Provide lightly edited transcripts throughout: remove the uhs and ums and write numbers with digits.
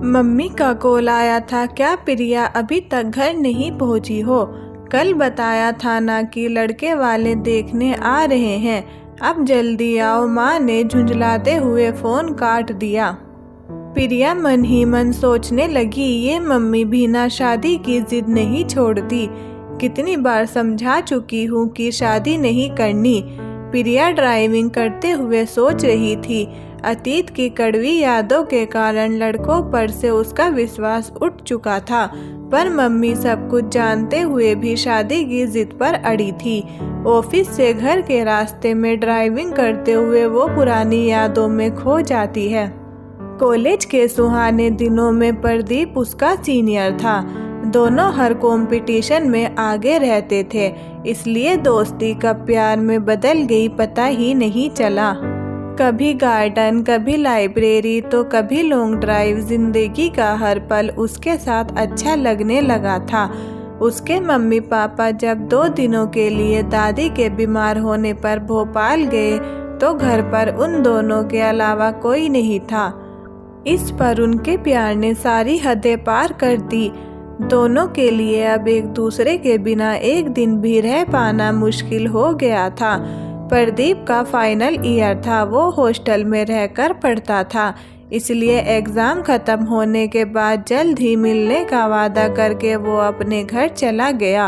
Mummy का call आया था। क्या प्रिया अभी तक घर नहीं पहुंची हो? कल बताया था ना कि लड़के वाले देखने आ रहे हैं। अब जल्दी आओ, माँ ने झुंझलाते हुए फोन काट दिया। प्रिया मन ही मन सोचने लगी, ये मम्मी भी ना शादी की जिद नहीं छोड़ती। कितनी बार समझा चुकी हूँ कि शादी नहीं करनी। प्रिया ड्राइविंग करते हुए सोच रही थी। अतीत की कड़वी यादों के कारण लड़कों पर से उसका विश्वास उठ चुका था, पर मम्मी सब कुछ जानते हुए भी शादी की जिद पर अड़ी थी। ऑफिस से घर के रास्ते में ड्राइविंग करते हुए वो पुरानी यादों में खो जाती है। कॉलेज के सुहाने दिनों में प्रदीप उसका सीनियर था। दोनों हर कंपटीशन में आगे रहते थे, इसलिए दोस्ती कब प्यार में बदल गई पता ही नहीं चला। कभी गार्डन, कभी लाइब्रेरी तो कभी लॉन्ग ड्राइव। जिंदगी का हर पल उसके साथ अच्छा लगने लगा था। उसके मम्मी पापा जब 2 दिनों के लिए दादी के बीमार होने पर भोपाल गए तो घर पर उन दोनों के अलावा कोई नहीं था। इस पर उनके प्यार ने सारी हदें पार कर दी। दोनों के लिए अब एक दूसरे के बिना एक दिन भी रह पाना मुश्किल हो गया था। प्रदीप का फाइनल ईयर था, वो हॉस्टल में रहकर पढ़ता था, इसलिए एग्ज़ाम ख़त्म होने के बाद जल्द ही मिलने का वादा करके वो अपने घर चला गया।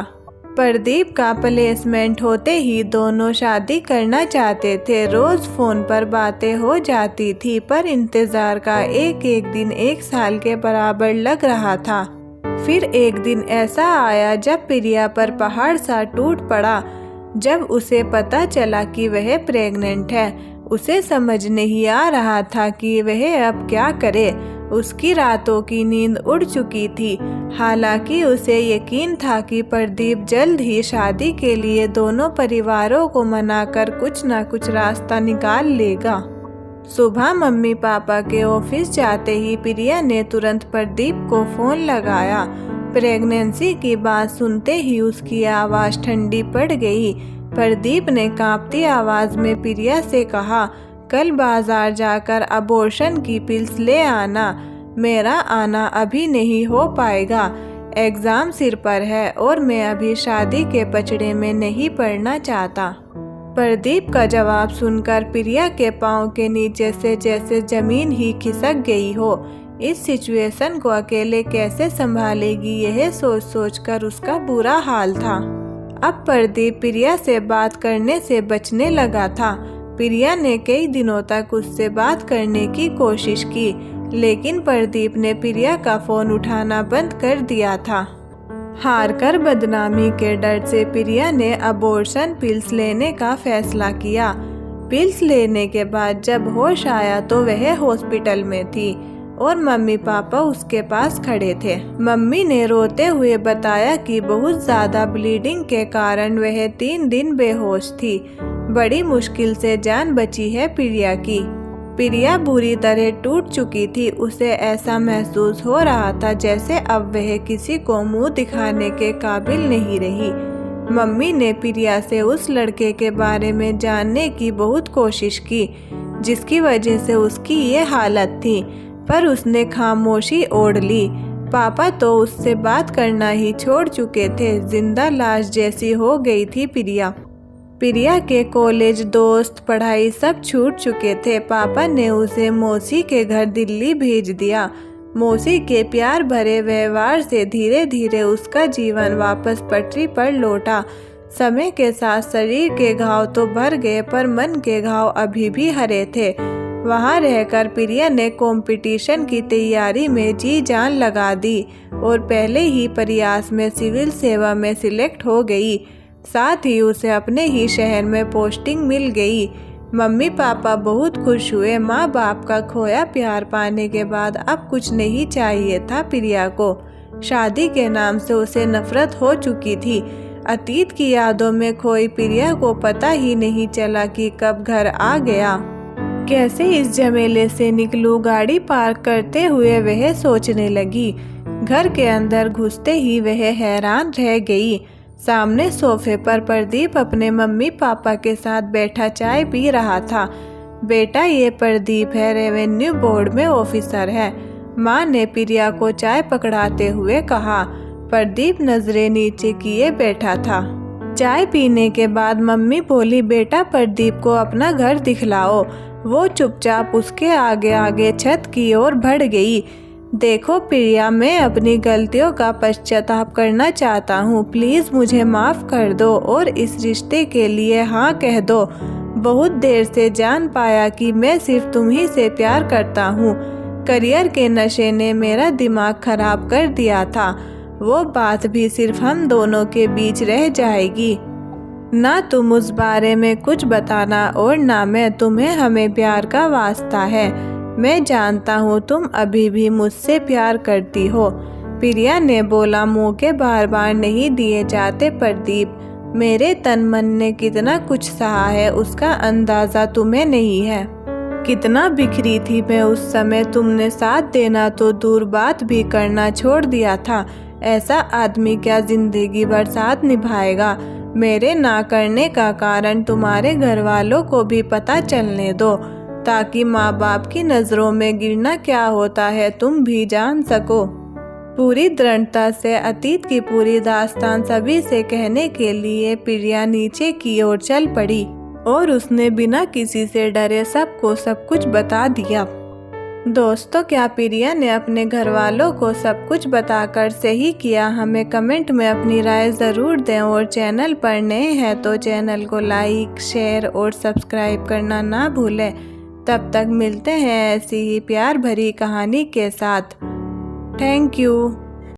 प्रदीप का प्लेसमेंट होते ही दोनों शादी करना चाहते थे। रोज़ फ़ोन पर बातें हो जाती थी, पर इंतज़ार का एक एक दिन 1 साल के बराबर लग रहा था। फिर एक दिन ऐसा आया जब प्रिया पर पहाड़ सा टूट पड़ा। जब उसे पता चला कि वह प्रेग्नेंट है, उसे समझ नहीं आ रहा था कि वह अब क्या करे। उसकी रातों की नींद उड़ चुकी थी। हालांकि उसे यकीन था कि प्रदीप जल्द ही शादी के लिए दोनों परिवारों को मनाकर कुछ न कुछ रास्ता निकाल लेगा। सुबह मम्मी पापा के ऑफिस जाते ही प्रिया ने तुरंत प्रदीप को फ़ोन लगाया। प्रेगनेंसी की बात सुनते ही उसकी आवाज़ ठंडी पड़ गई। प्रदीप ने कांपती आवाज़ में प्रिया से कहा, कल बाजार जाकर अबॉर्शन की पिल्स ले आना। मेरा आना अभी नहीं हो पाएगा। एग्ज़ाम सिर पर है और मैं अभी शादी के पचड़े में नहीं पड़ना चाहता। प्रदीप का जवाब सुनकर प्रिया के पाँव के नीचे से जैसे ज़मीन ही खिसक गई हो। इस सिचुएशन को अकेले कैसे संभालेगी, यह सोच सोच कर उसका बुरा हाल था। अब प्रदीप प्रिया से बात करने से बचने लगा था। प्रिया ने कई दिनों तक उससे बात करने की कोशिश की, लेकिन प्रदीप ने प्रिया का फ़ोन उठाना बंद कर दिया था। हारकर बदनामी के डर से प्रिया ने अबॉर्शन पिल्स लेने का फैसला किया। पिल्स लेने के बाद जब होश आया तो वह हॉस्पिटल में थी और मम्मी पापा उसके पास खड़े थे। मम्मी ने रोते हुए बताया कि बहुत ज़्यादा ब्लीडिंग के कारण वह 3 दिन बेहोश थी। बड़ी मुश्किल से जान बची है प्रिया की। प्रिया बुरी तरह टूट चुकी थी। उसे ऐसा महसूस हो रहा था जैसे अब वह किसी को मुंह दिखाने के काबिल नहीं रही। मम्मी ने प्रिया से उस लड़के के बारे में जानने की बहुत कोशिश की जिसकी वजह से उसकी ये हालत थी, पर उसने खामोशी ओढ़ ली। पापा तो उससे बात करना ही छोड़ चुके थे। जिंदा लाश जैसी हो गई थी प्रिया। प्रिया के कॉलेज, दोस्त, पढ़ाई सब छूट चुके थे। पापा ने उसे मौसी के घर दिल्ली भेज दिया। मौसी के प्यार भरे व्यवहार से धीरे धीरे उसका जीवन वापस पटरी पर लौटा। समय के साथ शरीर के घाव तो भर गए, पर मन के घाव अभी भी हरे थे। वहाँ रहकर प्रिया ने कंपटीशन की तैयारी में जी जान लगा दी और पहले ही प्रयास में सिविल सेवा में सिलेक्ट हो गई। साथ ही उसे अपने ही शहर में पोस्टिंग मिल गई। मम्मी पापा बहुत खुश हुए। माँ बाप का खोया प्यार पाने के बाद अब कुछ नहीं चाहिए था प्रिया को। शादी के नाम से उसे नफरत हो चुकी थी। अतीत की यादों में खोई प्रिया को पता ही नहीं चला कि कब घर आ गया। कैसे इस झमेले से निकलूं, गाड़ी पार्क करते हुए वह सोचने लगी। घर के अंदर घुसते ही वह हैरान रह गई। सामने सोफे पर प्रदीप अपने मम्मी पापा के साथ बैठा चाय पी रहा था। बेटा, ये प्रदीप है, रेवेन्यू बोर्ड में ऑफिसर है। माँ ने प्रिया को चाय पकड़ाते हुए कहा। प्रदीप नजरें नीचे किए बैठा था। चाय पीने के बाद मम्मी बोली, बेटा प्रदीप को अपना घर दिखलाओ। वो चुपचाप उसके आगे आगे छत की ओर बढ़ गई। देखो प्रिया, मैं अपनी गलतियों का पश्चाताप करना चाहता हूँ। प्लीज़ मुझे माफ़ कर दो और इस रिश्ते के लिए हाँ कह दो। बहुत देर से जान पाया कि मैं सिर्फ तुम्ही से प्यार करता हूँ। करियर के नशे ने मेरा दिमाग खराब कर दिया था। वो बात भी सिर्फ हम दोनों के बीच रह जाएगी। ना तुम उस बारे में कुछ बताना और ना मैं तुम्हें। हमें प्यार का वास्ता है। मैं जानता हूँ तुम अभी भी मुझसे प्यार करती हो। प्रिया ने बोला, मौके बार बार नहीं दिए जाते प्रदीप। मेरे तन मन ने कितना कुछ सहा है उसका अंदाज़ा तुम्हें नहीं है। कितना बिखरी थी मैं उस समय। तुमने साथ देना तो दूर, बात भी करना छोड़ दिया था। ऐसा आदमी क्या जिंदगी भर साथ निभाएगा। मेरे ना करने का कारण तुम्हारे घर वालों को भी पता चलने दो, ताकि माँ बाप की नज़रों में गिरना क्या होता है तुम भी जान सको। पूरी दृढ़ता से अतीत की पूरी दास्तान सभी से कहने के लिए प्रिया नीचे की ओर चल पड़ी और उसने बिना किसी से डरे सबको सब कुछ बता दिया। दोस्तों, क्या प्रिया ने अपने घर वालों को सब कुछ बताकर सही किया? हमें कमेंट में अपनी राय ज़रूर दें और चैनल पर नए हैं तो चैनल को लाइक, शेयर और सब्सक्राइब करना ना भूलें। तब तक मिलते हैं ऐसी ही प्यार भरी कहानी के साथ। Thank you.